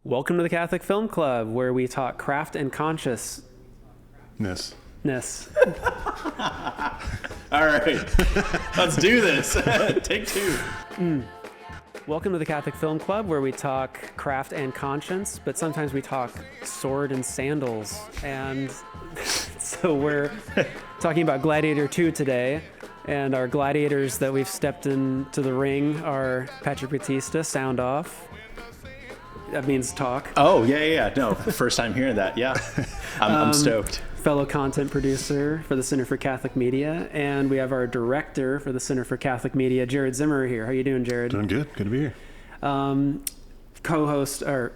Welcome to the Catholic Film Club, where we talk craft and consciousness. All right, let's do this. Take two. Welcome to the Catholic Film Club, where we talk craft and conscience, but sometimes we talk sword and sandals. And so we're talking about Gladiator 2 today. And our gladiators that we've stepped into the ring are Patrick Batista, sound off. That means talk. Oh, yeah. No, first time hearing that. Yeah, I'm stoked. Fellow content producer for the Center for Catholic Media, and we have our director for the Center for Catholic Media, Jared Zimmerer here. How you doing, Jared? Doing good. Good to be here. Host of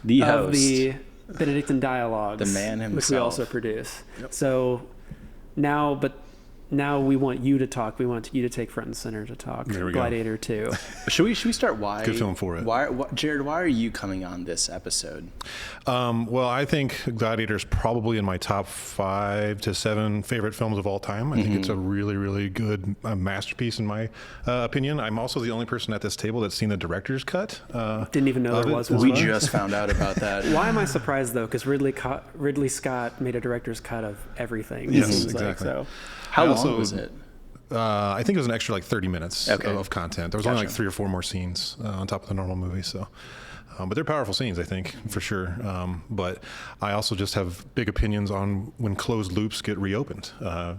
the Benedictine Dialogues, the man himself, which we also produce. Yep. So now we want you to talk. We want you to take front and center to talk. There we Gladiator 2. Should we start? Why? Good film for it. Jared, why are you coming on this episode? Well, I think Gladiator is probably in my top 5 to 7 favorite films of all time. I think it's a really, really good masterpiece in my opinion. I'm also the only person at this table that's seen the director's cut. Didn't even know there was one. We just found out about that. Why am I surprised though? Because Ridley Scott made a director's cut of everything. Yes, exactly. So. How long was it? I think it was an extra 30 minutes of content. There was only 3 or 4 more scenes on top of the normal movie. So, but they're powerful scenes, I think, for sure. But I also just have big opinions on when closed loops get reopened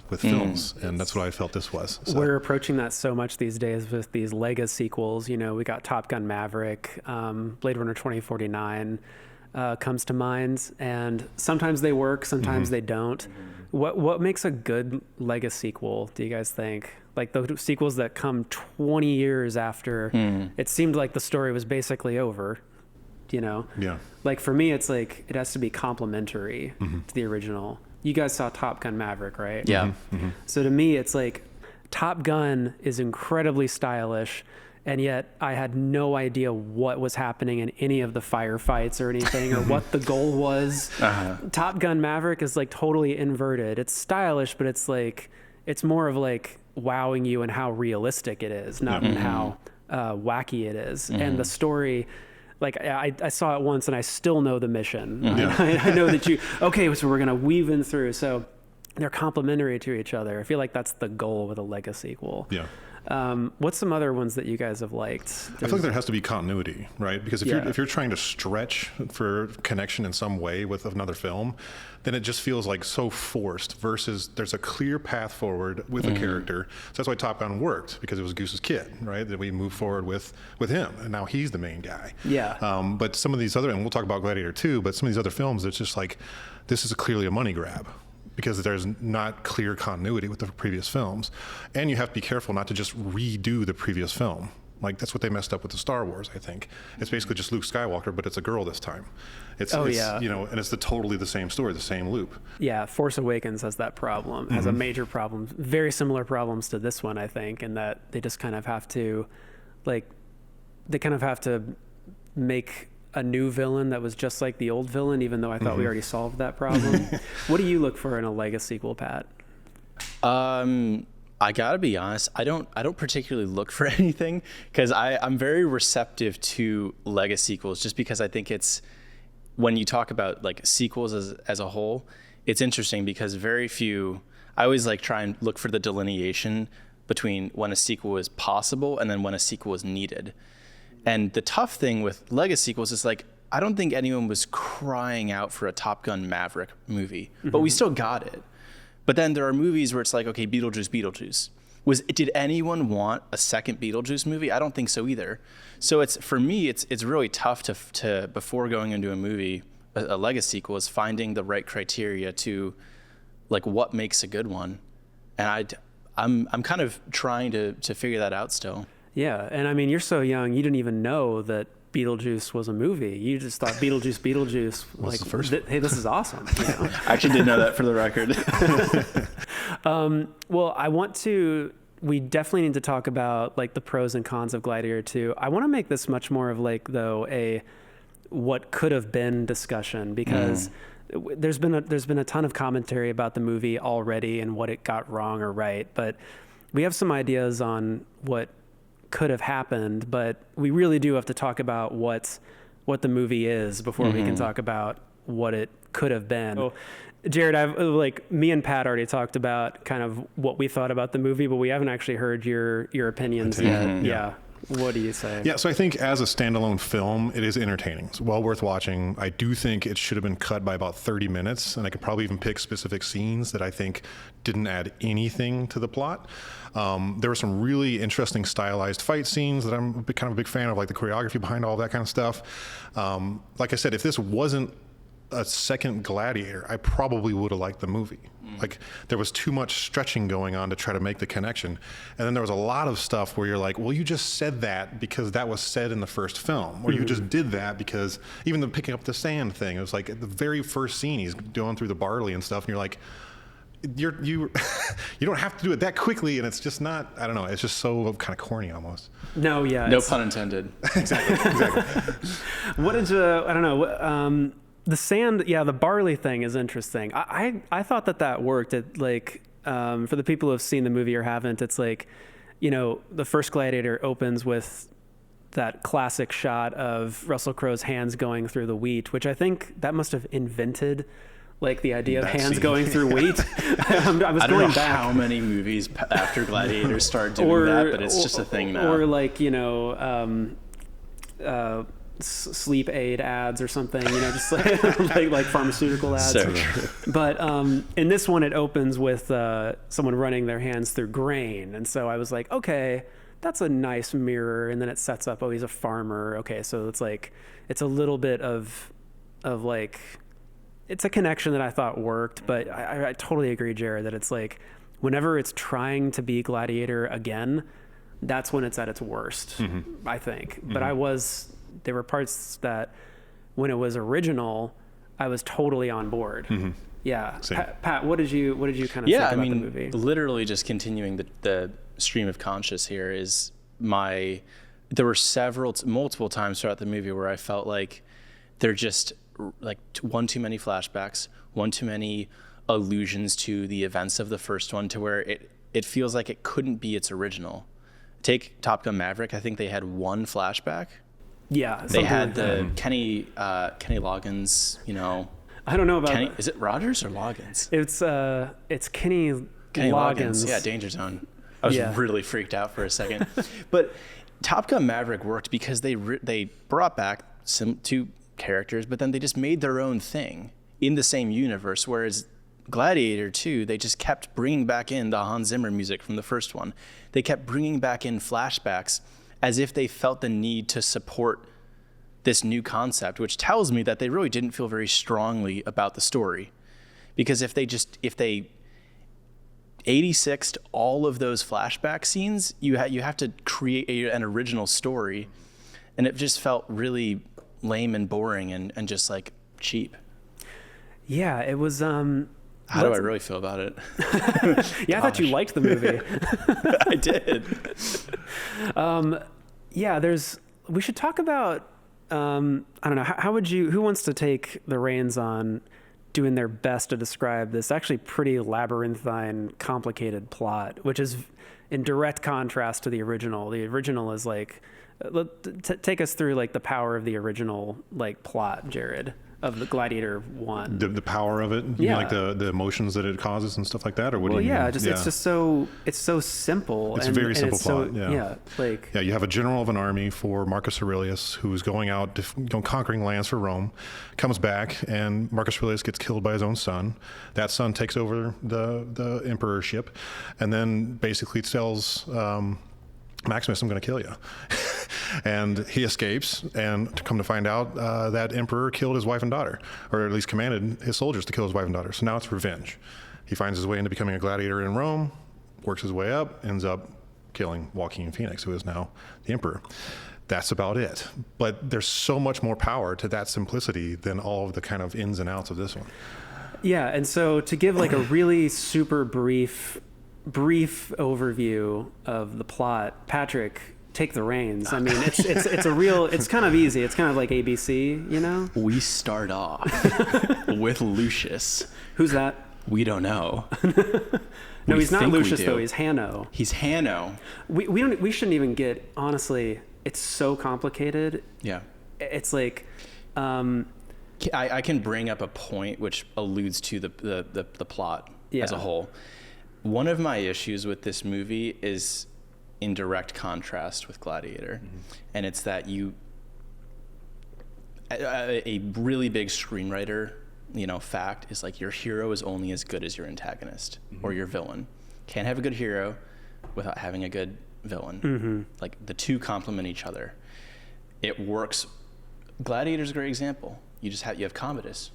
with films, and that's what I felt this was. So. We're approaching that so much these days with these Lego sequels. You know, we got Top Gun Maverick, Blade Runner 2049 comes to mind, and sometimes they work, sometimes they don't. What makes a good Lego sequel, do you guys think? Like the sequels that come 20 years after it seemed like the story was basically over, you know? Yeah. Like for me, it's like it has to be complementary to the original. You guys saw Top Gun Maverick, right? Yeah. So to me, it's like Top Gun is incredibly stylish, and yet I had no idea what was happening in any of the firefights or anything, or what the goal was. Top Gun Maverick is like totally inverted. It's stylish, but it's like, it's more of like wowing you in how realistic it is, not in how wacky it is. And the story, like I saw it once and I still know the mission. I know that so we're going to weave in through. So they're complementary to each other. I feel like that's the goal with a Lego sequel. Yeah. What's some other ones that you guys have liked? I feel like there has to be continuity, right? Because if you're trying to stretch for connection in some way with another film, then it just feels like so forced versus there's a clear path forward with a character. So that's why Top Gun worked, because it was Goose's kid, right? That we moved forward with him, and now he's the main guy. Yeah. But some of these other, and we'll talk about Gladiator 2, but some of these other films, it's just like, this is clearly a money grab, because there's not clear continuity with the previous films. And you have to be careful not to just redo the previous film. Like, that's what they messed up with the Star Wars, I think. It's basically just Luke Skywalker, but it's a girl this time. It's you know, and it's totally the same story, the same loop. Yeah, Force Awakens has that problem, has a major problem. Very similar problems to this one, I think, in that they just kind of have to, make a new villain that was just like the old villain, even though I thought we already solved that problem. What do you look for in a Lego sequel, Pat? I gotta be honest, I don't particularly look for anything, because I'm very receptive to Lego sequels, just because I think it's, when you talk about like sequels as a whole, it's interesting because very few, I always try and look for the delineation between when a sequel is possible and then when a sequel is needed. And the tough thing with Lego sequels is I don't think anyone was crying out for a Top Gun Maverick movie, but we still got it. But then there are movies where it's like, okay, Beetlejuice. Did anyone want a second Beetlejuice movie? I don't think so either. So for me, it's really tough to before going into a movie, a Lego sequel, is finding the right criteria to what makes a good one. And I'm kind of trying to figure that out still. Yeah, and I mean, you're so young, you didn't even know that Beetlejuice was a movie. You just thought Beetlejuice, What's the first hey, this is awesome. You know? I actually didn't know that, for the record. Well, we definitely need to talk about the pros and cons of Gladiator 2. I want to make this much more of a what could have been discussion, because there's been a ton of commentary about the movie already and what it got wrong or right, but we have some ideas on what could have happened, but we really do have to talk about what what the movie is before we can talk about what it could have been. So, Jared, me and Pat already talked about kind of what we thought about the movie, but we haven't actually heard your opinions yet. Yeah. What do you say? Yeah, so I think as a standalone film, it is entertaining. It's well worth watching. I do think it should have been cut by about 30 minutes, and I could probably even pick specific scenes that I think didn't add anything to the plot. There were some really interesting stylized fight scenes that I'm kind of a big fan of, like the choreography behind all that kind of stuff. Like I said, if this wasn't a second Gladiator, I probably would have liked the movie. Like, there was too much stretching going on to try to make the connection. And then there was a lot of stuff where you're like, well, you just said that because that was said in the first film, or you just did that because even the picking up the sand thing, it was like the very first scene he's going through the barley and stuff, and you're like, you don't have to do it that quickly, and it's just not, I don't know, it's just so kind of corny almost. No, yeah. No pun intended. Exactly. What did I don't know, the sand, the barley thing is interesting. I thought that worked. It for the people who have seen the movie or haven't, it's like, the first Gladiator opens with that classic shot of Russell Crowe's hands going through the wheat, which I think that must have invented the idea of hands going through wheat. I don't know how many movies after Gladiator started doing that, but it's just a thing now. Or sleep aid ads or something, just like pharmaceutical ads. So true. But in this one, it opens with someone running their hands through grain, and so I was like, okay, that's a nice mirror. And then it sets up, oh, he's a farmer. Okay, so it's a little bit of it's a connection that I thought worked. But I totally agree, Jared, that it's like whenever it's trying to be Gladiator again, that's when it's at its worst. I think. But there were parts that when it was original, I was totally on board. Yeah. Pat, what did you kind of think about the movie? Literally just continuing the stream of conscious here is there were multiple times throughout the movie where I felt like they're just like one too many flashbacks, one too many allusions to the events of the first one, to where it feels like it couldn't be its original. Take Top Gun Maverick. I think they had one flashback. Yeah, they had the Kenny Loggins. I don't know about. Is it Rogers or Loggins? It's Kenny Loggins. Yeah, Danger Zone. I was really freaked out for a second, but Top Gun Maverick worked because they brought back two characters, but then they just made their own thing in the same universe. Whereas Gladiator 2, they just kept bringing back in the Hans Zimmer music from the first one. They kept bringing back in flashbacks as if they felt the need to support this new concept, which tells me that they really didn't feel very strongly about the story. Because if they 86'd all of those flashback scenes, you have to create an original story, and it just felt really lame and boring and just like cheap. Yeah, it was. How do I really feel about it? Yeah, I thought you liked the movie. I did. We should talk about, I don't know, who wants to take the reins on doing their best to describe this actually pretty labyrinthine, complicated plot, which is in direct contrast to the original. The original is take us through the power of the original plot, Jared, of the Gladiator 1. The power of it? You mean the emotions that it causes and stuff like that? Or what do you mean? It's just so simple. It's a very simple plot. You have a general of an army for Marcus Aurelius who's going out conquering lands for Rome, comes back, and Marcus Aurelius gets killed by his own son. That son takes over the emperorship, and then basically tells Maximus, I'm going to kill you. And he escapes, and to come to find out, that emperor killed his wife and daughter, or at least commanded his soldiers to kill his wife and daughter. So now it's revenge. He finds his way into becoming a gladiator in Rome, works his way up, ends up killing Joaquin Phoenix, who is now the emperor. That's about it. But there's so much more power to that simplicity than all of the kind of ins and outs of this one. Yeah, and so to give a really super brief overview of the plot, Patrick, take the reins. I mean, it's kind of easy. It's kind of like ABC, We start off with Lucius. Who's that? We don't know. No, he's not Lucius though. He's Hanno. He's Hanno. We shouldn't even get, honestly, it's so complicated. Yeah. it's like, I can bring up a point which alludes to the plot as a whole. One of my issues with this movie is in direct contrast with Gladiator, and it's that a really big screenwriter, fact is like your hero is only as good as your antagonist or your villain. Can't have a good hero without having a good villain. Like the two complement each other. It works. Gladiator's a great example. You have Commodus.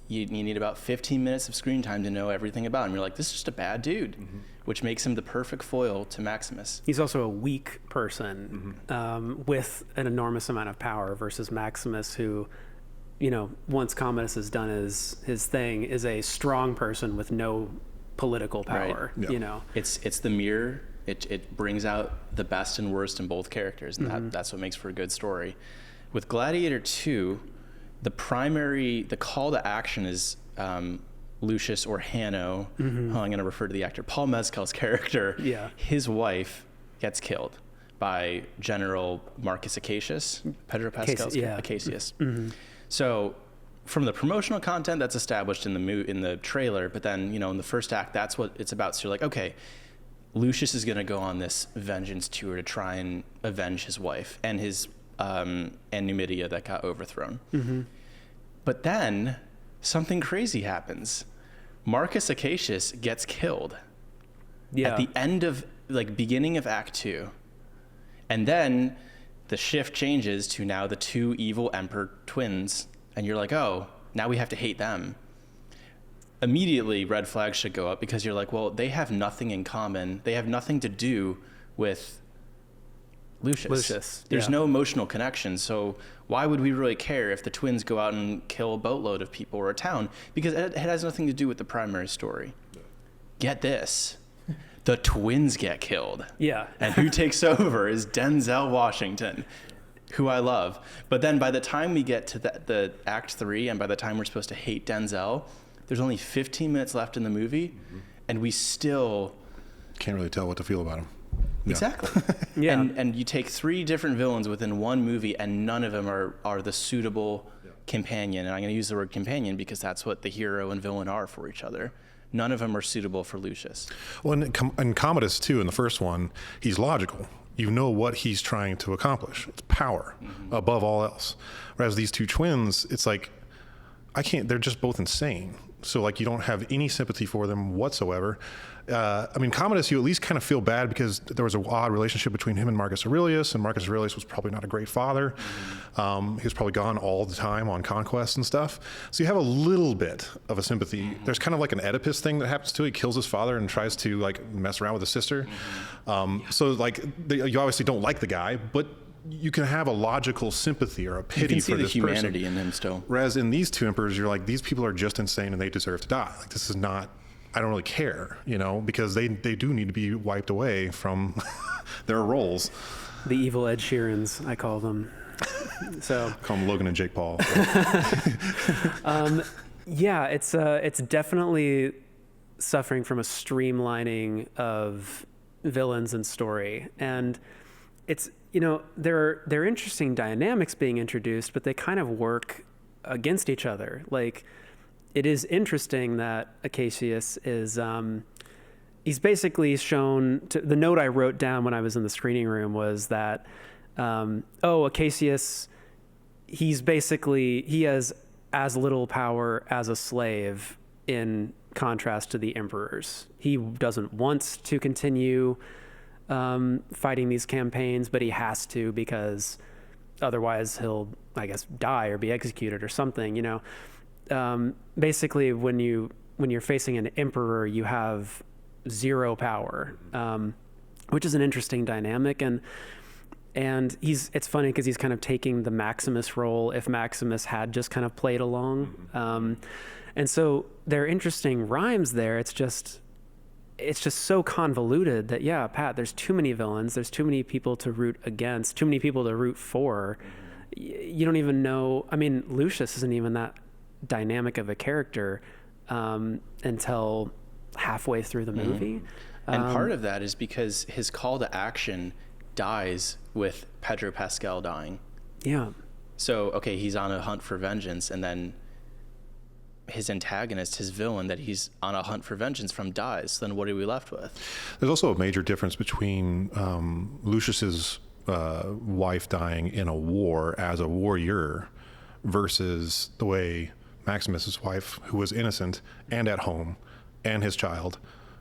You need about 15 minutes of screen time to know everything about him. You're like, this is just a bad dude, which makes him the perfect foil to Maximus. He's also a weak person with an enormous amount of power versus Maximus, who, once Commodus has done his thing, is a strong person with no political power. Right. Yeah. It's the mirror. It brings out the best and worst in both characters, and that's what makes for a good story. With Gladiator 2, the call to action is Lucius or Hanno. I'm going to refer to the actor Paul Mescal's character. Yeah. His wife gets killed by General Marcus Acacius, Pedro Pascal's Acacius. So from the promotional content that's established in the trailer, but then in the first act, that's what it's about. So you're like, okay, Lucius is going to go on this vengeance tour to try and avenge his wife and his and Numidia that got overthrown. But then something crazy happens. Marcus Acacius gets killed at the end of beginning of Act 2. And then the shift changes to now the two evil emperor twins. And you're like, oh, now we have to hate them. Immediately red flags should go up, because you're like, well, they have nothing in common. They have nothing to do with Lucius. There's no emotional connection. So why would we really care if the twins go out and kill a boatload of people or a town? Because it has nothing to do with the primary story. Get this. The twins get killed. Yeah. And who takes over is Denzel Washington, who I love. But then by the time we get to the Act 3, and by the time we're supposed to hate Denzel, there's only 15 minutes left in the movie, and we still can't really tell what to feel about him. No. Exactly. Yeah. And you take 3 different villains within one movie, and none of them are the suitable companion. And I'm going to use the word companion because that's what the hero and villain are for each other. None of them are suitable for Lucius. Well, and Commodus, too, in the first one, he's logical. You know what he's trying to accomplish. It's power above all else. Whereas these two twins, it's like, they're just both insane. So you don't have any sympathy for them whatsoever. Commodus, you at least kind of feel bad because there was an odd relationship between him and Marcus Aurelius, and Marcus Aurelius was probably not a great father. He was probably gone all the time on conquests and stuff. So you have a little bit of a sympathy. There's kind of like an Oedipus thing that happens to him. He kills his father and tries to mess around with his sister. You obviously don't like the guy, but you can have a logical sympathy or a pity for this person. You can see the humanity in him still. Whereas in these two emperors, you're like, these people are just insane and they deserve to die. This is not, I don't really care, because they do need to be wiped away from their roles. The evil Ed Sheerans, I call them. So call them Logan and Jake Paul. It's definitely suffering from a streamlining of villains and story. And it's, there are interesting dynamics being introduced, but they kind of work against each other. It is interesting that Acacius is, he's basically shown the note I wrote down when I was in the screening room was that, Acacius, he has as little power as a slave in contrast to the emperors. He doesn't want to continue fighting these campaigns, but he has to because otherwise he'll, I guess, die or be executed or something. Basically, when you're facing an emperor, you have zero power, which is an interesting dynamic. And it's funny because he's kind of taking the Maximus role if Maximus had just kind of played along. And so there are interesting rhymes there. It's just so convoluted that, Pat, there's too many villains. There's too many people to root against, too many people to root for. You don't even know. Lucius isn't even that dynamic of a character until halfway through the movie. And part of that is because his call to action dies with Pedro Pascal dying. Yeah. So, okay, he's on a hunt for vengeance, and then his antagonist, his villain that he's on a hunt for vengeance from dies. Then what are we left with? There's also a major difference between Lucius's wife dying in a war as a warrior versus the way Maximus's wife, who was innocent and at home, and his child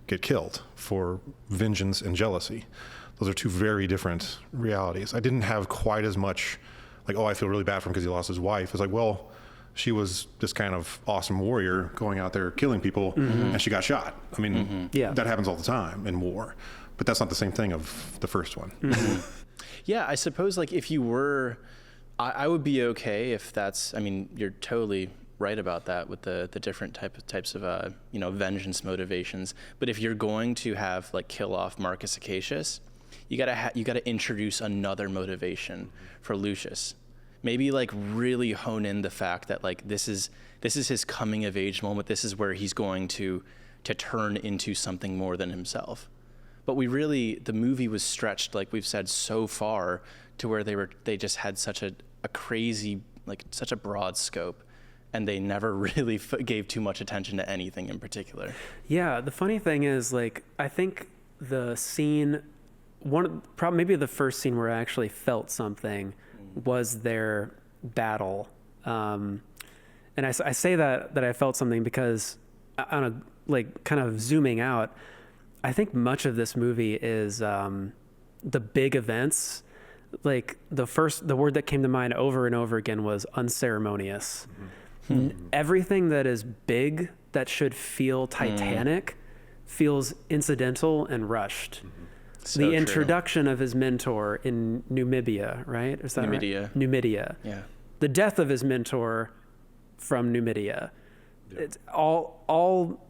get killed for vengeance and jealousy. Those are two very different realities. I didn't have quite as much like, oh, I feel really bad for him because he lost his wife. It's like, well, she was this kind of awesome warrior going out there killing people, and she got shot. I mean, that happens all the time in war, but that's not the same thing of the first one. Yeah, I suppose like if you were, I would be okay if that's, I mean, you're totally right about that with the different types of, vengeance motivations. But if you're going to have like kill off Marcus Acacius, you gotta introduce another motivation for Lucius. Maybe like really hone in the fact that like this is his coming of age moment. This is where he's going to turn into something more than himself. But the movie was stretched, like we've said, so far to where they just had such a crazy, like such a broad scope, and they never really gave too much attention to anything in particular. Yeah, the funny thing is, like, I think the scene, maybe the first scene where I actually felt something was their battle. And I say that I felt something because on a, like, kind of zooming out, I think much of this movie is the big events. Like the word that came to mind over and over again was unceremonious. Everything that is big that should feel titanic feels incidental and rushed. So the true. Introduction of his mentor in Numidia, right? Is that Numidia. right? Numidia. Yeah. The death of his mentor from Numidia. Yeah. It's all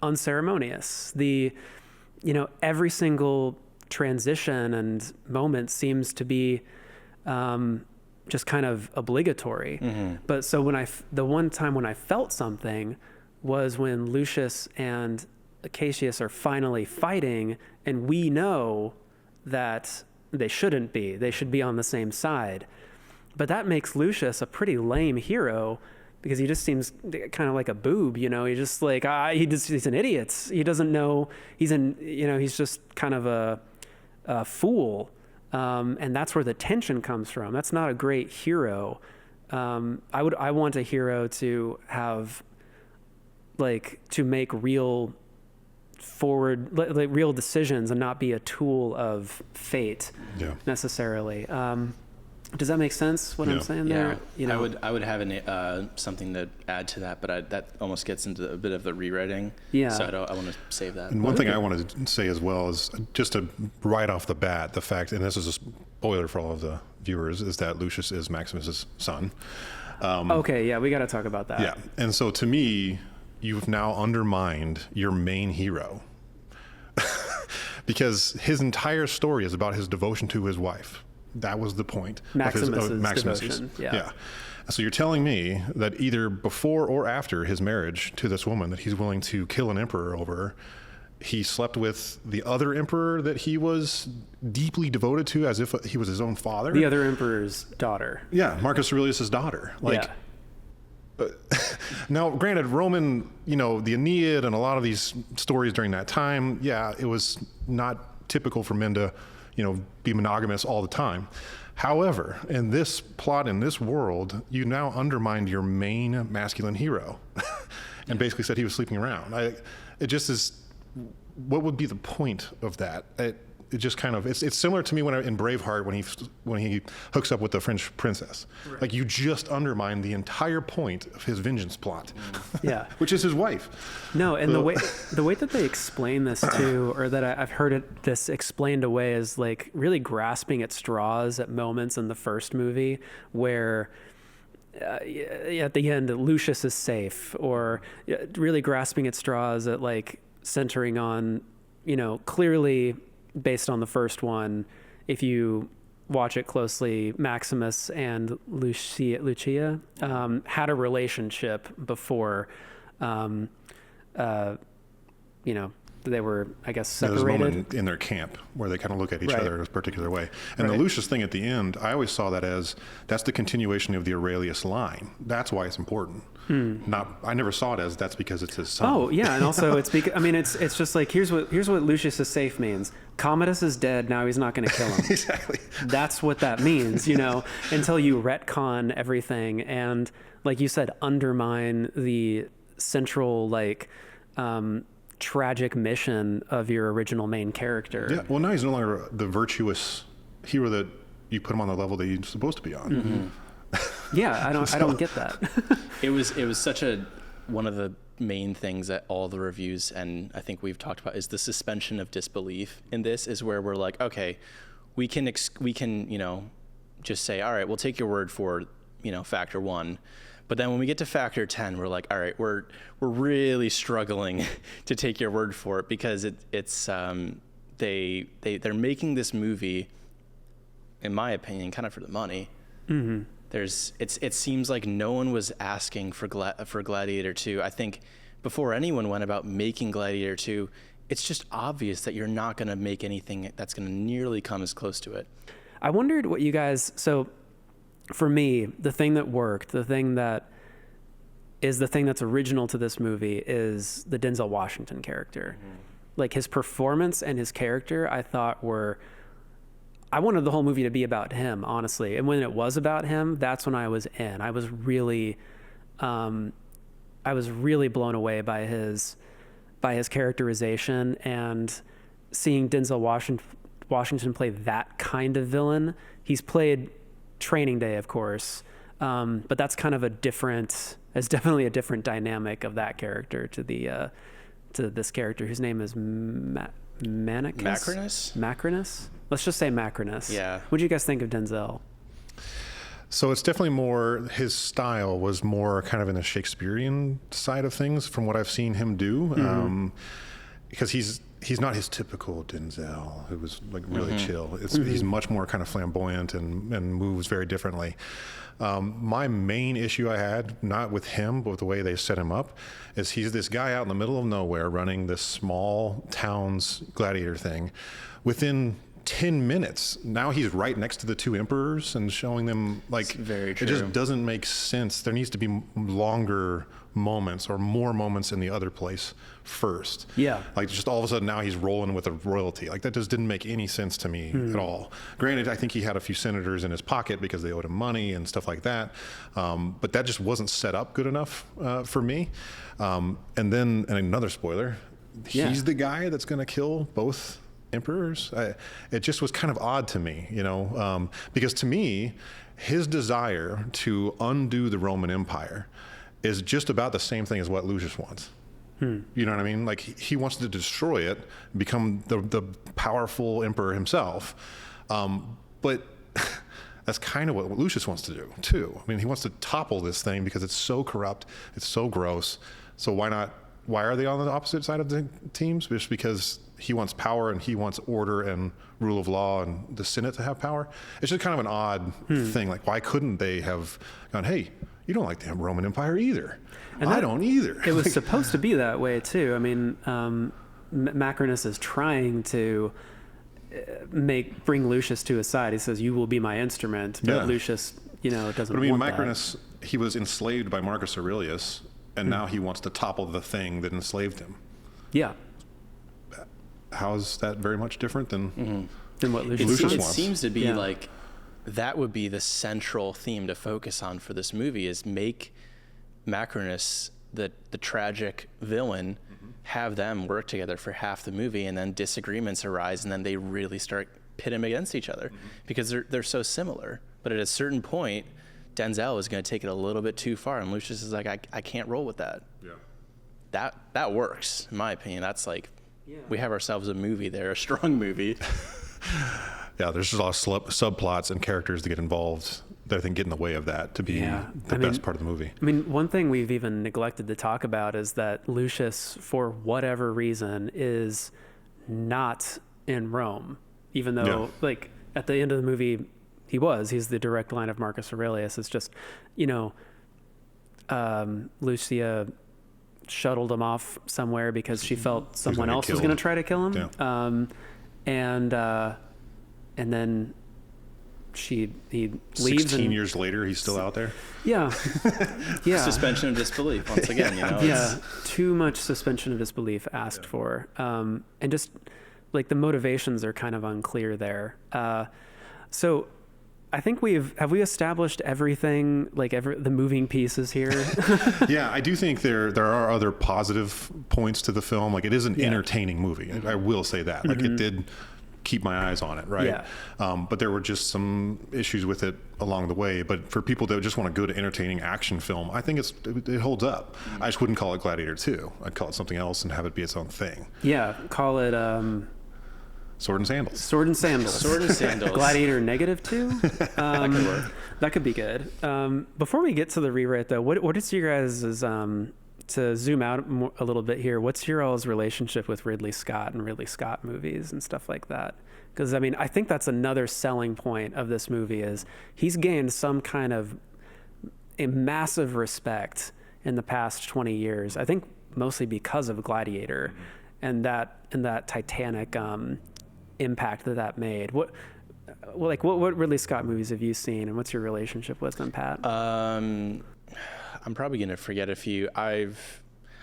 unceremonious. Every single transition and moment seems to be just kind of obligatory. But so the one time when I felt something was when Lucius and Acacius are finally fighting, and we know that they shouldn't be. They should be on the same side. But that makes Lucius a pretty lame hero, because he just seems kind of like a boob, He's just like, he's an idiot. He doesn't know, he's just kind of a fool. And that's where the tension comes from. That's not a great hero. I want a hero to have, like, to make real real decisions and not be a tool of fate necessarily. Does that make sense, what I'm saying there? I would have something to add to that, but that almost gets into a bit of the rewriting. Yeah. So I want to save that. And one thing I wanted to say as well is just to right off the bat, the fact, and this is a spoiler for all of the viewers, is that Lucius is Maximus's son. Okay, yeah, we got to talk about that. Yeah, and so to me, you've now undermined your main hero. Because his entire story is about his devotion to his wife. That was the point Maximus's of Maximus's devotion. Yeah. So you're telling me that either before or after his marriage to this woman that he's willing to kill an emperor over, he slept with the other emperor that he was deeply devoted to as if he was his own father? The other emperor's daughter. Yeah, Marcus Aurelius' daughter. Now, granted, Roman, the Aeneid and a lot of these stories during that time, it was not typical for men to, be monogamous all the time. However, in this plot, in this world, you now undermined your main masculine hero and basically said he was sleeping around. It just is, what would be the point of that? It just kind of, it's similar to me in Braveheart when he hooks up with the French princess. Right. Like, you just undermine the entire point of his vengeance plot. Yeah. Which is his wife. No, and the way that they explain this too, or that I've heard this explained away, is like really grasping at straws at moments in the first movie where at the end Lucius is safe, or really grasping at straws at like centering on, clearly based on the first one, if you watch it closely, Maximus and Lucia had a relationship before, they were, I guess, There's a separated. moment in their camp where they kind of look at each Right. other in a particular way. And the Right. Lucius thing at the end, I always saw that as that's the continuation of the Aurelius line. That's why it's important. I never saw it as that's because it's his son. Oh yeah, and also it's because, I mean, it's just like here's what Lucius' safe means. Commodus is dead, now he's not going to kill him. Exactly. That's what that means, you know, until you retcon everything and, like you said, undermine the central, like, tragic mission of your original main character. Yeah. Well, now he's no longer the virtuous hero that you put him on the level that he's supposed to be on. Yeah, I don't get that. It was such one of the main things that all the reviews, and I think we've talked about, is the suspension of disbelief in this, is where we're like, okay, we can just say, all right, we'll take your word for, factor 1. But then when we get to factor 10, we're like, all right, we're really struggling to take your word for it, because they're making this movie, in my opinion, kind of for the money. Mm-hmm. It seems like no one was asking for Gladiator 2. I think before anyone went about making Gladiator 2, it's just obvious that you're not going to make anything that's going to nearly come as close to it. I wondered what you guys, so for me, the thing that worked, the thing that's original to this movie is the Denzel Washington character. Mm-hmm. Like his performance and his character, I thought I wanted the whole movie to be about him, honestly. And when it was about him, that's when I was in. I was really blown away by his characterization, and seeing Denzel Washington play that kind of villain. He's played Training Day, of course, but that's kind of it's definitely a different dynamic of that character to this character whose name is Macrinus? Let's just say Macrinus. Yeah. What do you guys think of Denzel? So it's definitely more, his style was more kind of in the Shakespearean side of things from what I've seen him do. Because he's not his typical Denzel, who was like really chill. He's much more kind of flamboyant and moves very differently. My main issue I had, not with him, but with the way they set him up, is he's this guy out in the middle of nowhere running this small town's gladiator thing. Within 10 minutes, now he's right next to the two emperors and showing them, like, it's very true. It just doesn't make sense. There needs to be longer moments or more moments in the other place first. Yeah. Like, just all of a sudden now he's rolling with a royalty. Like, that just didn't make any sense to me at all. Granted, I think he had a few senators in his pocket because they owed him money and stuff like that. But that just wasn't set up good enough for me. And then, and another spoiler, he's the guy that's going to kill both emperors. It just was kind of odd to me, because to me, his desire to undo the Roman Empire is just about the same thing as what Lucius wants. You know what I mean? Like, he wants to destroy it, become the powerful emperor himself. But that's kind of what Lucius wants to do too. I mean, he wants to topple this thing because it's so corrupt, it's so gross. So why are they on the opposite side of the teams? Just because he wants power and he wants order and rule of law and the Senate to have power. It's just kind of an odd thing. Like, why couldn't they have gone, hey, you don't like the Roman Empire either. And I don't either. It was supposed to be that way too. I mean, Macrinus is trying to bring Lucius to his side. He says, you will be my instrument, but Lucius, doesn't want that. But I mean, Macrinus, he was enslaved by Marcus Aurelius, and now he wants to topple the thing that enslaved him. Yeah. How is that very much different than what Lucius wants? It seems to be like that would be the central theme to focus on for this movie, is make Macrinus the tragic villain, have them work together for half the movie, and then disagreements arise, and then they really start pit them against each other because they're so similar. But at a certain point, Denzel is going to take it a little bit too far, and Lucius is like, I can't roll with that. Yeah. That works, in my opinion. That's like, we have ourselves a movie there, a strong movie. Yeah, there's just a lot of subplots and characters that get involved that I think get in the way of that to be the best part of the movie. I mean, one thing we've even neglected to talk about is that Lucius, for whatever reason, is not in Rome, even though, like, at the end of the movie, he's the direct line of Marcus Aurelius. It's just, Lucia shuttled him off somewhere because she felt someone else was killed. going to try to kill him. Yeah. And then he leaves. 16 years later, he's still out there. Yeah. Yeah. Suspension of disbelief once again. Yeah. Too much suspension of disbelief asked for, and just like the motivations are kind of unclear there. So I think have we established everything, like the moving pieces here? Yeah, I do think there are other positive points to the film. Like, it is an entertaining movie. I will say that. Like, it did keep my eyes on it, right? Yeah. But there were just some issues with it along the way. But for people that just want a good, entertaining action film, I think it holds up. I just wouldn't call it Gladiator 2. I'd call it something else and have it be its own thing. Yeah, call it Sword and Sandals. Sword and Sandals. Sword and Sandals. Gladiator -2. That could work. That could be good. Before we get to the rewrite, though, what is your guys' to zoom out a little bit here? What's your all's relationship with Ridley Scott and Ridley Scott movies and stuff like that? Because I mean, I think that's another selling point of this movie is he's gained some kind of a massive respect in the past 20 years. I think mostly because of Gladiator and that Titanic impact that made. What Ridley Scott movies have you seen, and what's your relationship with them, Pat? I'm probably gonna forget a few. I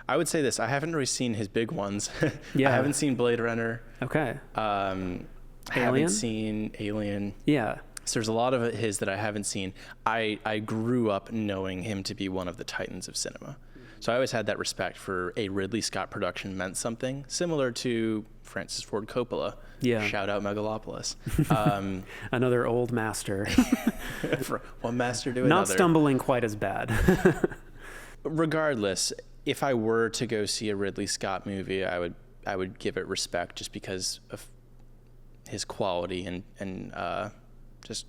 would say this: I haven't really seen his big ones. Yeah. I haven't seen Blade Runner. Okay. I haven't seen Alien. Yeah. So there's a lot of his that I haven't seen. I grew up knowing him to be one of the titans of cinema. So I always had that respect for a Ridley Scott production meant something, similar to Francis Ford Coppola. Yeah. Shout out Megalopolis. Another old master. One master to Not another. stumbling quite as bad. Regardless, if I were to go see a Ridley Scott movie, I would give it respect just because of his quality and just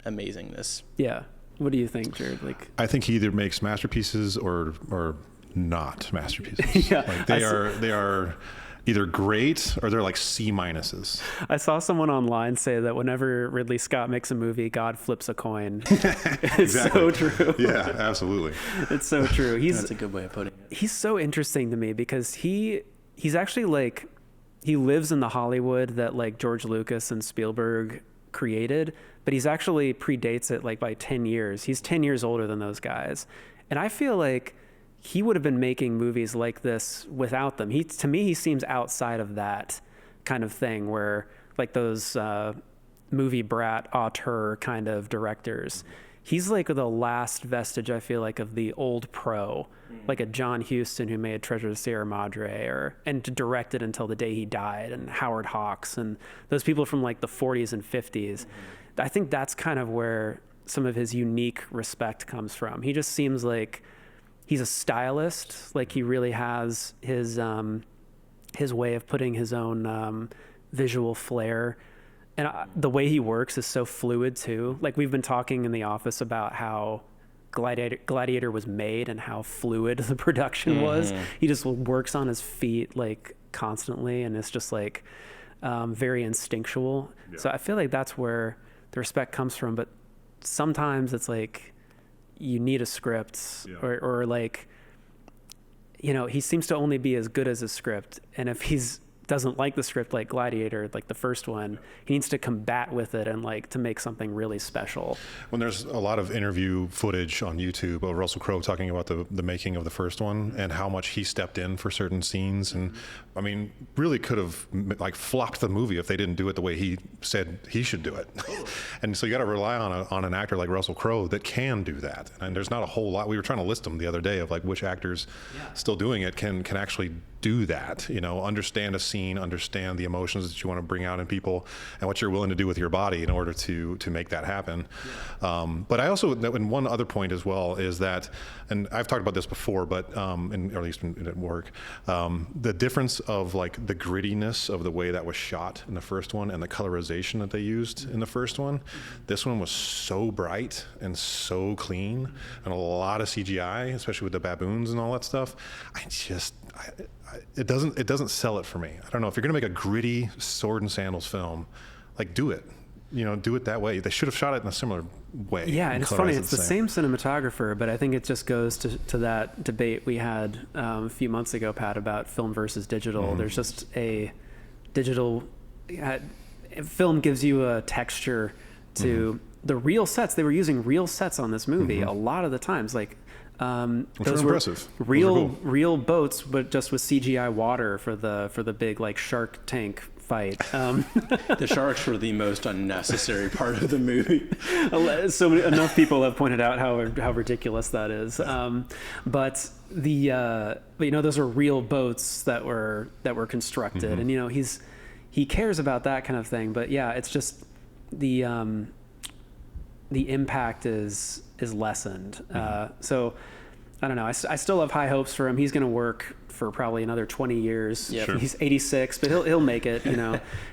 amazingness. Yeah. What do you think, Jared? Like, I think he either makes masterpieces or not masterpieces. Yeah, like they are either great or they're like C minuses. I saw someone online say that whenever Ridley Scott makes a movie, God flips a coin. It's so true. Yeah, absolutely. It's so true. That's a good way of putting it. He's so interesting to me because he's actually like, he lives in the Hollywood that like George Lucas and Spielberg created, but he's actually predates it like by 10 years. He's 10 years older than those guys. And I feel like he would have been making movies like this without them. To me, he seems outside of that kind of thing where like those movie brat auteur kind of directors. He's like the last vestige, I feel like, of the old pro, like a John Huston who made Treasure of the Sierra Madre and directed until the day he died, and Howard Hawks and those people from like the 40s and 50s. I think that's kind of where some of his unique respect comes from. He just seems like he's a stylist, like he really has his way of putting his own visual flair. And the way he works is so fluid too. Like we've been talking in the office about how Gladiator was made and how fluid the production was. He just works on his feet like constantly, and it's just like very instinctual. Yeah. So I feel like that's where the respect comes from. But sometimes it's like you need a script, or like, you know, he seems to only be as good as a script. And if he's doesn't like the script like Gladiator, like the first one, he needs to combat with it and like to make something really special. When there's a lot of interview footage on YouTube of Russell Crowe talking about the making of the first one and how much he stepped in for certain scenes, and I mean really could have like flopped the movie if they didn't do it the way he said he should do it. And so you got to rely on an actor like Russell Crowe that can do that, and there's not a whole lot. We were trying to list them the other day of like which actors still doing it can actually do that, you know, understand a scene, understand the emotions that you want to bring out in people and what you're willing to do with your body in order to make that happen. But I also, and one other point as well is that, and I've talked about this before, but or at least at work, the difference of like the grittiness of the way that was shot in the first one and the colorization that they used in the first one. This one was so bright and so clean and a lot of CGI, especially with the baboons and all that stuff. It doesn't sell it for me. I don't know, if you're gonna make a gritty sword and sandals film, like do it, you know, do it that way. They should have shot it in a similar way. Yeah, and it's funny. colorize it It's the same cinematographer, but I think it just goes to that debate we had a few months ago, Pat, about film versus digital. There's just a digital film gives you a texture to the real sets. They were using real sets on this movie a lot of the times, like. Those were impressive. real boats, but just with CGI water for the big like Shark Tank fight. The sharks were the most unnecessary part of the movie. Enough people have pointed out how ridiculous that is. But those are real boats that were constructed, and he cares about that kind of thing. But yeah, it's just the impact is lessened. So I don't know. I still have high hopes for him. He's going to work for probably another 20 years. Yep. Sure. He's 86, but he'll make it.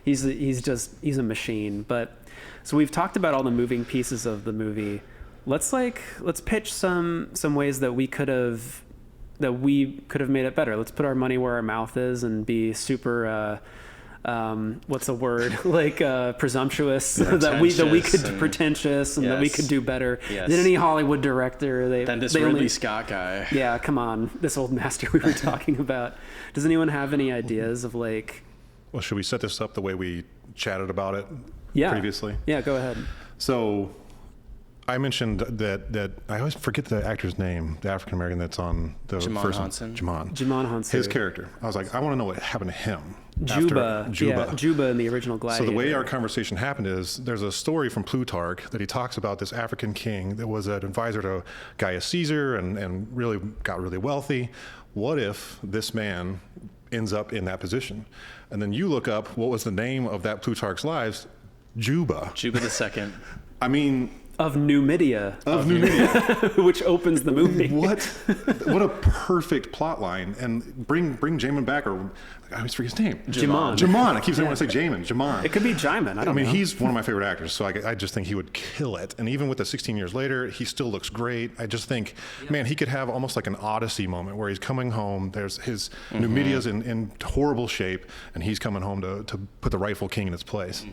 He's a machine. But so we've talked about all the moving pieces of the movie. Let's pitch some ways that we could have made it better. Let's put our money where our mouth is and be super. What's the word? Presumptuous. that we could pretentious and that we could do better than any Hollywood director. Than this Ridley Scott guy. Yeah, come on, this old master we were talking about. Does anyone have any ideas of Well, should we set this up the way we chatted about it previously? Yeah, go ahead. So I mentioned that I always forget the actor's name, the African American that's on the first one. Jamon Hansen. His character. I was like, I want to know what happened to him. Juba. Juba. Yeah, Juba in the original Gladiator. So the way our conversation happened is there's a story from Plutarch that he talks about this African king that was an advisor to Gaius Caesar and really got really wealthy. What if this man ends up in that position? And then you look up what was the name of that Plutarch's lives? Juba. Juba the Second. I mean... Of Numidia. Which opens the movie. What a perfect plot line. And bring Jamin back, or I always forget his name. Jamon. I keep saying when I say Jamin. Jamon. It could be Jamin. I mean, he's one of my favorite actors, so I just think he would kill it. And even with the 16 years later, he still looks great. I just think, man, he could have almost like an Odyssey moment where he's coming home. There's his Numidia's in horrible shape, and he's coming home to put the rightful king in its place.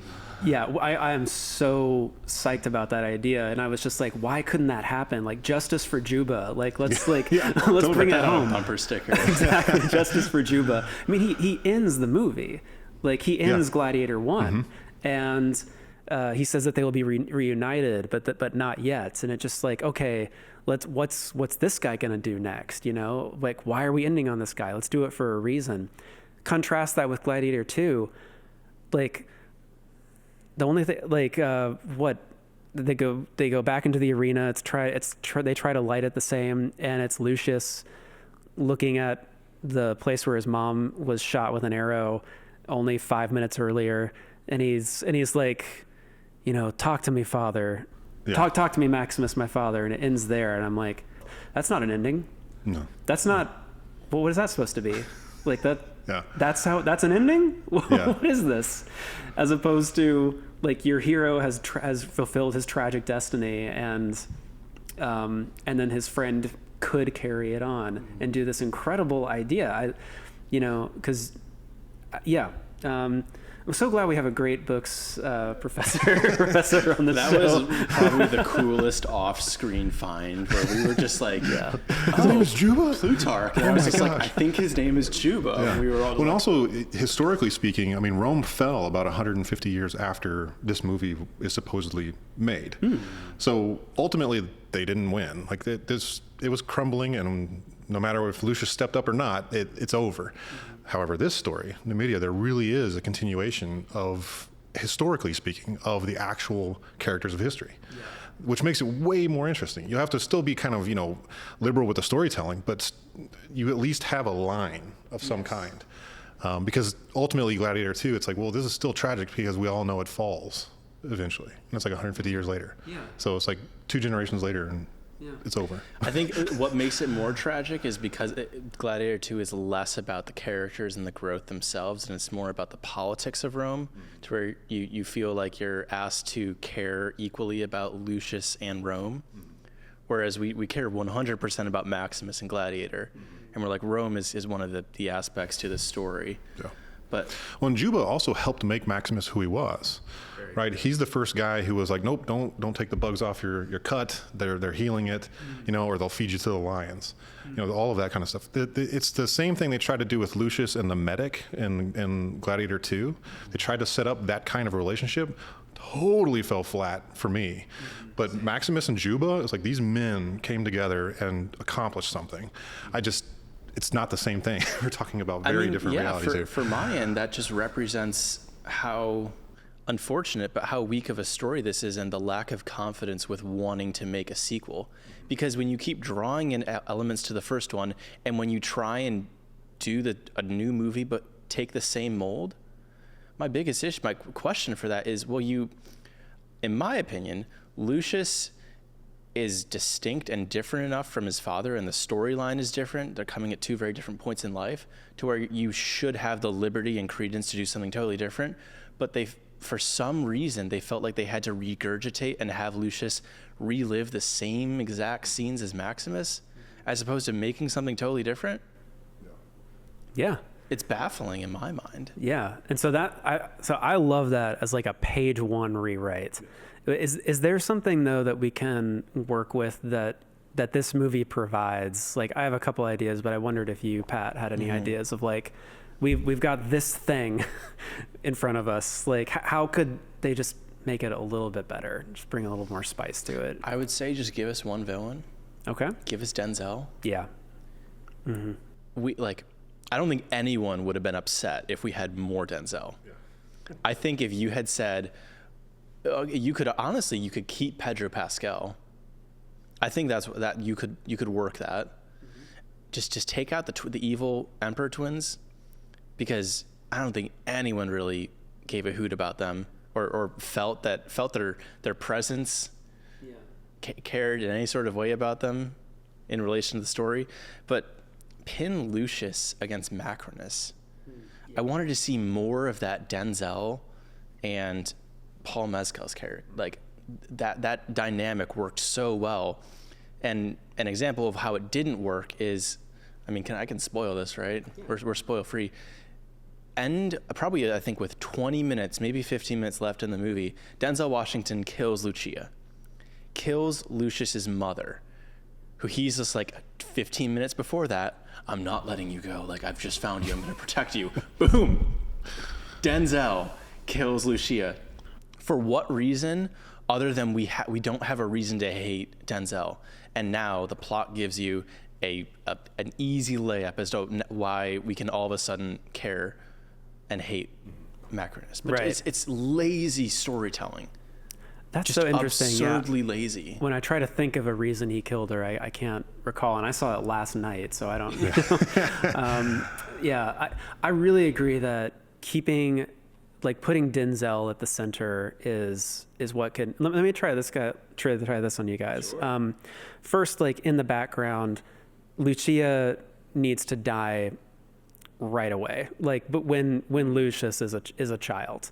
Yeah, I am so psyched about that idea, and I was just like, why couldn't that happen? Like, justice for Juba. Like, let's bring that home. Bumper sticker. Exactly, justice for Juba. I mean, he ends the movie. Like, he ends Gladiator 1, and he says that they will be reunited, but not yet. And it's just like, okay, what's this guy gonna do next? Like, why are we ending on this guy? Let's do it for a reason. Contrast that with Gladiator 2, like. The only thing, what they go back into the arena. They try to light it the same, and it's Lucius looking at the place where his mom was shot with an arrow only 5 minutes earlier, and he's like, talk to me, Father, talk to me, Maximus, my father, and it ends there, and I'm like, that's not an ending. No, that's not. Well, what is that supposed to be? Like that. Yeah. That's an ending? What is this? As opposed to like your hero has fulfilled his tragic destiny and then his friend could carry it on and do this incredible idea. I'm so glad we have a great books professor on the show. That was probably the coolest off-screen find where we were just like, his name is Juba? Plutarch. And I was just like, I think his name is Juba. Yeah. And we were all and also, historically speaking, I mean, Rome fell about 150 years after this movie is supposedly made. So ultimately, they didn't win. Like it was crumbling, and no matter if Lucius stepped up or not, it's over. However, this story, Numidia, there really is a continuation of, historically speaking, of the actual characters of history, which makes it way more interesting. You have to still be kind of, liberal with the storytelling, but you at least have a line of some kind. Because ultimately, Gladiator 2, it's like, well, this is still tragic because we all know it falls eventually. And it's like 150 years later. Yeah. So it's like 2 generations later, and it's over. I think what makes it more tragic is because Gladiator 2 is less about the characters and the growth themselves, and it's more about the politics of Rome, to where you feel like you're asked to care equally about Lucius and Rome, whereas we care 100% about Maximus and Gladiator, and we're like, Rome is one of the aspects to this story. Yeah. But Well, and Juba also helped make Maximus who he was, right? He's the first guy who was like, nope, don't take the bugs off your cut. They're healing it, or they'll feed you to the lions, all of that kind of stuff. It's the same thing they tried to do with Lucius and the medic in Gladiator 2. They tried to set up that kind of relationship. Totally fell flat for me. But Maximus and Juba, it's like these men came together and accomplished something. It's not the same thing. We're talking about very different realities here. For my end, that just represents how unfortunate, but how weak of a story this is, and the lack of confidence with wanting to make a sequel. Because when you keep drawing in elements to the first one, and when you try and do a new movie but take the same mold, my question for that is, in my opinion, Lucius is distinct and different enough from his father, and the storyline is different. They're coming at two very different points in life, to where you should have the liberty and credence to do something totally different. But for some reason, they felt like they had to regurgitate and have Lucius relive the same exact scenes as Maximus, as opposed to making something totally different. Yeah. It's baffling in my mind. Yeah. And so I love that as like a page one rewrite. Is there something though that we can work with that this movie provides? Like, I have a couple ideas, but I wondered if you, Pat, had any ideas of like, we've got this thing in front of us. Like, how could they just make it a little bit better? Just bring a little more spice to it. I would say just give us one villain. Okay. Give us Denzel. Yeah. Mm-hmm. I don't think anyone would have been upset if we had more Denzel. Yeah. I think if you had said, you could keep Pedro Pascal. I think that you could work that. Mm-hmm. Just take out the evil Emperor twins, because I don't think anyone really gave a hoot about them or felt their presence, cared in any sort of way about them in relation to the story. But pin Lucius against Macrinus. I wanted to see more of that Denzel and Paul Mescal's character. Like, that dynamic worked so well. And an example of how it didn't work is, I can spoil this, right? Yeah. We're spoil free. And probably, I think, with 20 minutes, maybe 15 minutes left in the movie, Denzel Washington kills Lucia, kills Lucius's mother, who he's just like 15 minutes before that, I'm not letting you go. Like, I've just found you. I'm going to protect you. Boom. Denzel kills Lucia. For what reason, other than we don't have a reason to hate Denzel? And now the plot gives you an easy layup as to why we can all of a sudden care and hate Macrinus. But right. It's lazy storytelling. That's just so interesting. Absurdly lazy. When I try to think of a reason he killed her, I can't recall, and I saw it last night, so I don't. I really agree that putting Denzel at the center is what can. Let me try this on you guys. Sure. First, like, in the background, Lucia needs to die right away. Like, but when Lucius is a child.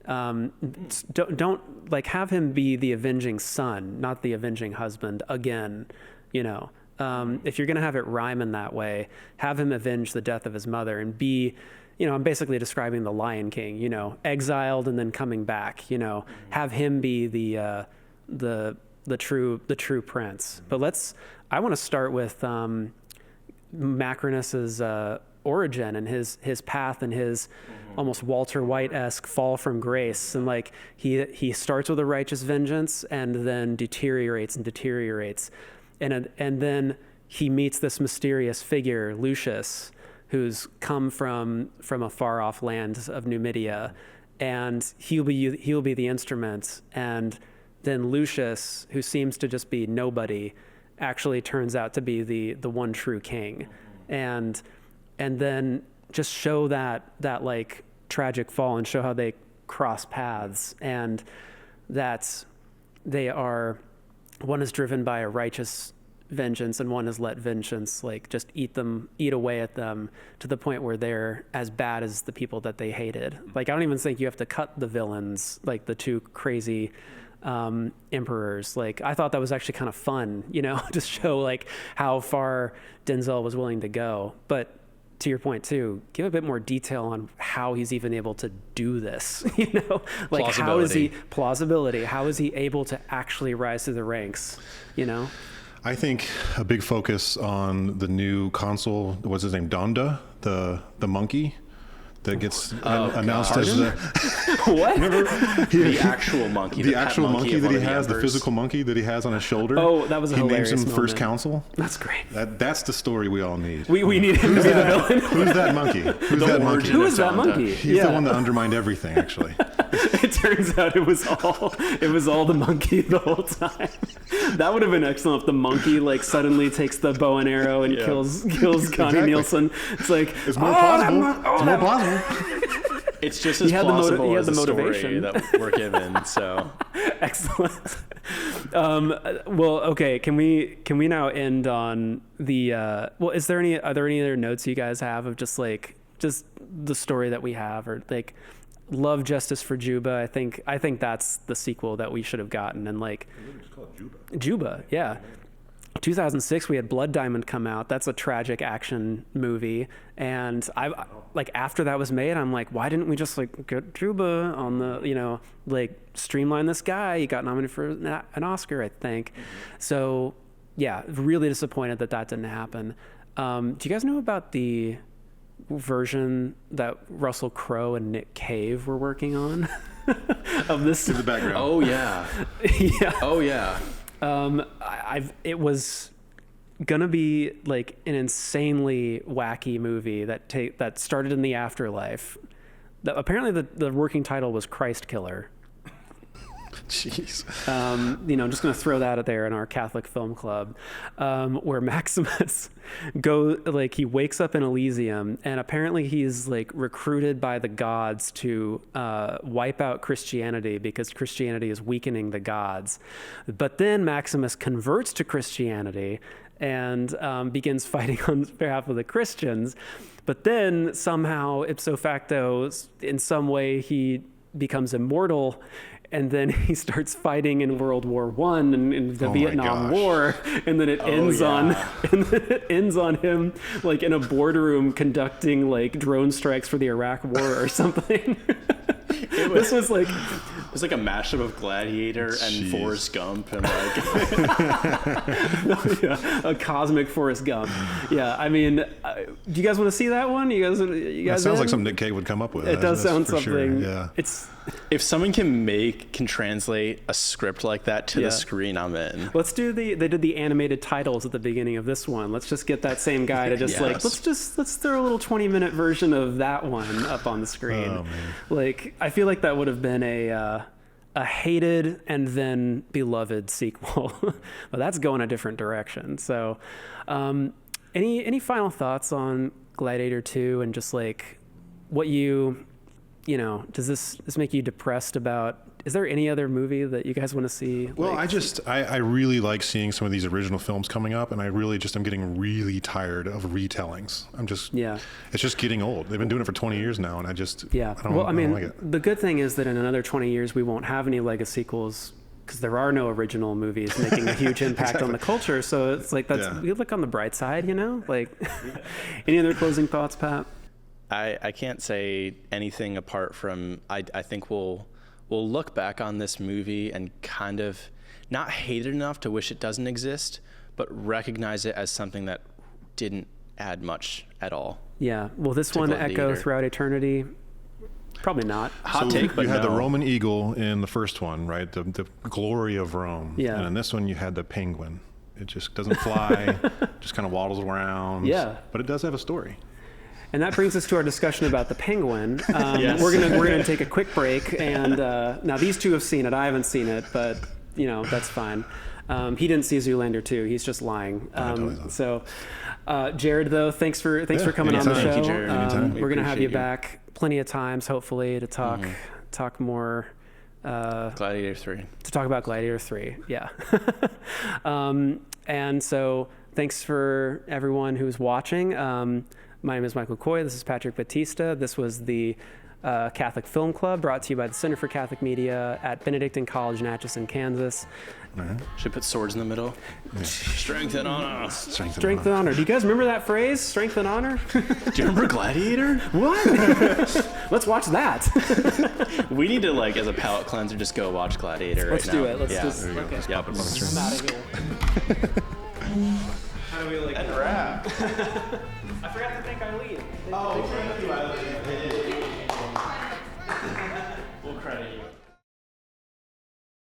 Don't like have him be the avenging son, not the avenging husband again, if you're going to have it rhyme in that way, have him avenge the death of his mother and be, I'm basically describing the Lion King, exiled and then coming back, have him be the true prince. But I want to start with, Macrinus's, origin and his path and his almost Walter White-esque fall from grace, and like he starts with a righteous vengeance and then deteriorates, and then he meets this mysterious figure, Lucius, who's come from a far off land of Numidia, and he'll be the instrument, and then Lucius, who seems to just be nobody, actually turns out to be the one true king, and then just show that like tragic fall and show how they cross paths, and that one is driven by a righteous vengeance and one has let vengeance like just eat away at them to the point where they're as bad as the people that they hated. Like, I don't even think you have to cut the villains, like the two crazy emperors. Like, I thought that was actually kind of fun, to show like how far Denzel was willing to go. But to your point too, give a bit more detail on how he's even able to do this. You know, like plausibility? How is he able to actually rise through the ranks? You know, I think a big focus on the new consul. What's his name? Donda, the monkey. That gets announced as the what? Remember the actual monkey, the actual monkey that he has, the physical monkey that he has on his shoulder. Oh, that was a hilarious He names him moment. First Consul. That's great. That's the story we all need. We need him to be the villain. Who's that monkey? Who's that monkey? Who is that monkey? He's the one that undermined everything, actually. It turns out it was all the monkey the whole time. That would have been excellent if the monkey like suddenly takes the bow and arrow and kills Connie Exactly. Nielsen. It's like It's more plausible. It's more plausible. It's just as He had the plausible as the the story motivation. that we're given. So excellent. Well, okay. Can we now end on the? Well, are there any other notes you guys have of just the story that we have, or like love justice for Juba? I think that's the sequel that we should have gotten, and like It's called Juba. Juba, yeah. 2006 we had Blood Diamond come out. That's a tragic action movie, and I like after that was made, I'm like, why didn't we just like get Juba on the, you know, like streamline this guy? He got nominated for an Oscar, I think. So yeah, really disappointed that didn't happen. Do you guys know about the version that Russell Crowe and Nick Cave were working on of this? In the background. oh yeah, Yeah. oh yeah. It was gonna be like an insanely wacky movie that started in the afterlife. Apparently the working title was Christ Killer. Jeez. You know, I'm just going to throw that out there in our Catholic Film Club, where Maximus he wakes up in Elysium, and apparently he's like recruited by the gods to wipe out Christianity because Christianity is weakening the gods. But then Maximus converts to Christianity and begins fighting on behalf of the Christians. But then somehow, ipso facto, in some way, he becomes immortal. And then he starts fighting in World War I and in the Vietnam War, and then it ends on him like in a boardroom conducting like drone strikes for the Iraq War or something. It was like a mashup of Gladiator and Forrest Gump, and like yeah, a cosmic Forrest Gump. Yeah, I mean, do you guys want to see that one? You guys That sounds like something Nick Cave would come up with. It does sound for something. Sure. Yeah. if someone can translate a script like that to the screen, I'm in. Let's do they did the animated titles at the beginning of this one. Let's just get that same guy to just let's throw a little 20-minute version of that one up on the screen. Oh, man. Like, I feel like that would have been a hated and then beloved sequel. But that's going a different direction. So, any final thoughts on Gladiator 2 and just like what you know, does this make you depressed about? Is there any other movie that you guys want to see? Well, I really like seeing some of these original films coming up, and I really just am getting really tired of retellings. It's just getting old. They've been doing it for 20 years now, and I don't like it. The good thing is that in another 20 years we won't have any Lego sequels because there are no original movies making a huge impact on the culture. So it's like we look on the bright side, you know. Like, any other closing thoughts, Pat? I can't say anything apart from I think we'll look back on this movie and kind of not hate it enough to wish it doesn't exist, but recognize it as something that didn't add much at all. Yeah. Will this one echo throughout eternity? Probably not. Hot take, but you had the Roman eagle in the first one, right? The glory of Rome. Yeah. And in this one, you had the penguin. It just doesn't fly, just kind of waddles around. Yeah. But it does have a story. And that brings us to our discussion about the penguin. Yes. We're gonna take a quick break, and now these two have seen it. I haven't seen it, but you know that's fine. He didn't see Zoolander 2. He's just lying. So, Jared, though, thanks for coming on the show. Thank you, Jared. We're gonna have you back plenty of times, hopefully, to talk more. Gladiator 3. To talk about Gladiator 3, yeah. And so, thanks for everyone who's watching. My name is Michael Coy. This is Patrick Batista. This was the Catholic Film Club, brought to you by the Center for Catholic Media at Benedictine College in Atchison, Kansas. Should put swords in the middle. Yeah. Strength and honor. Strength and honor. Do you guys remember that phrase? Strength and honor? Do you remember Gladiator? What? Let's watch that. We need to, like, as a palate cleanser, just go watch Gladiator Let's right now. do it. Let's just. There you go. Okay. Just pop it on the screen. I'm out of here. How do we like? And wrap. I forgot to thank Eileen. Oh, thank you, Eileen.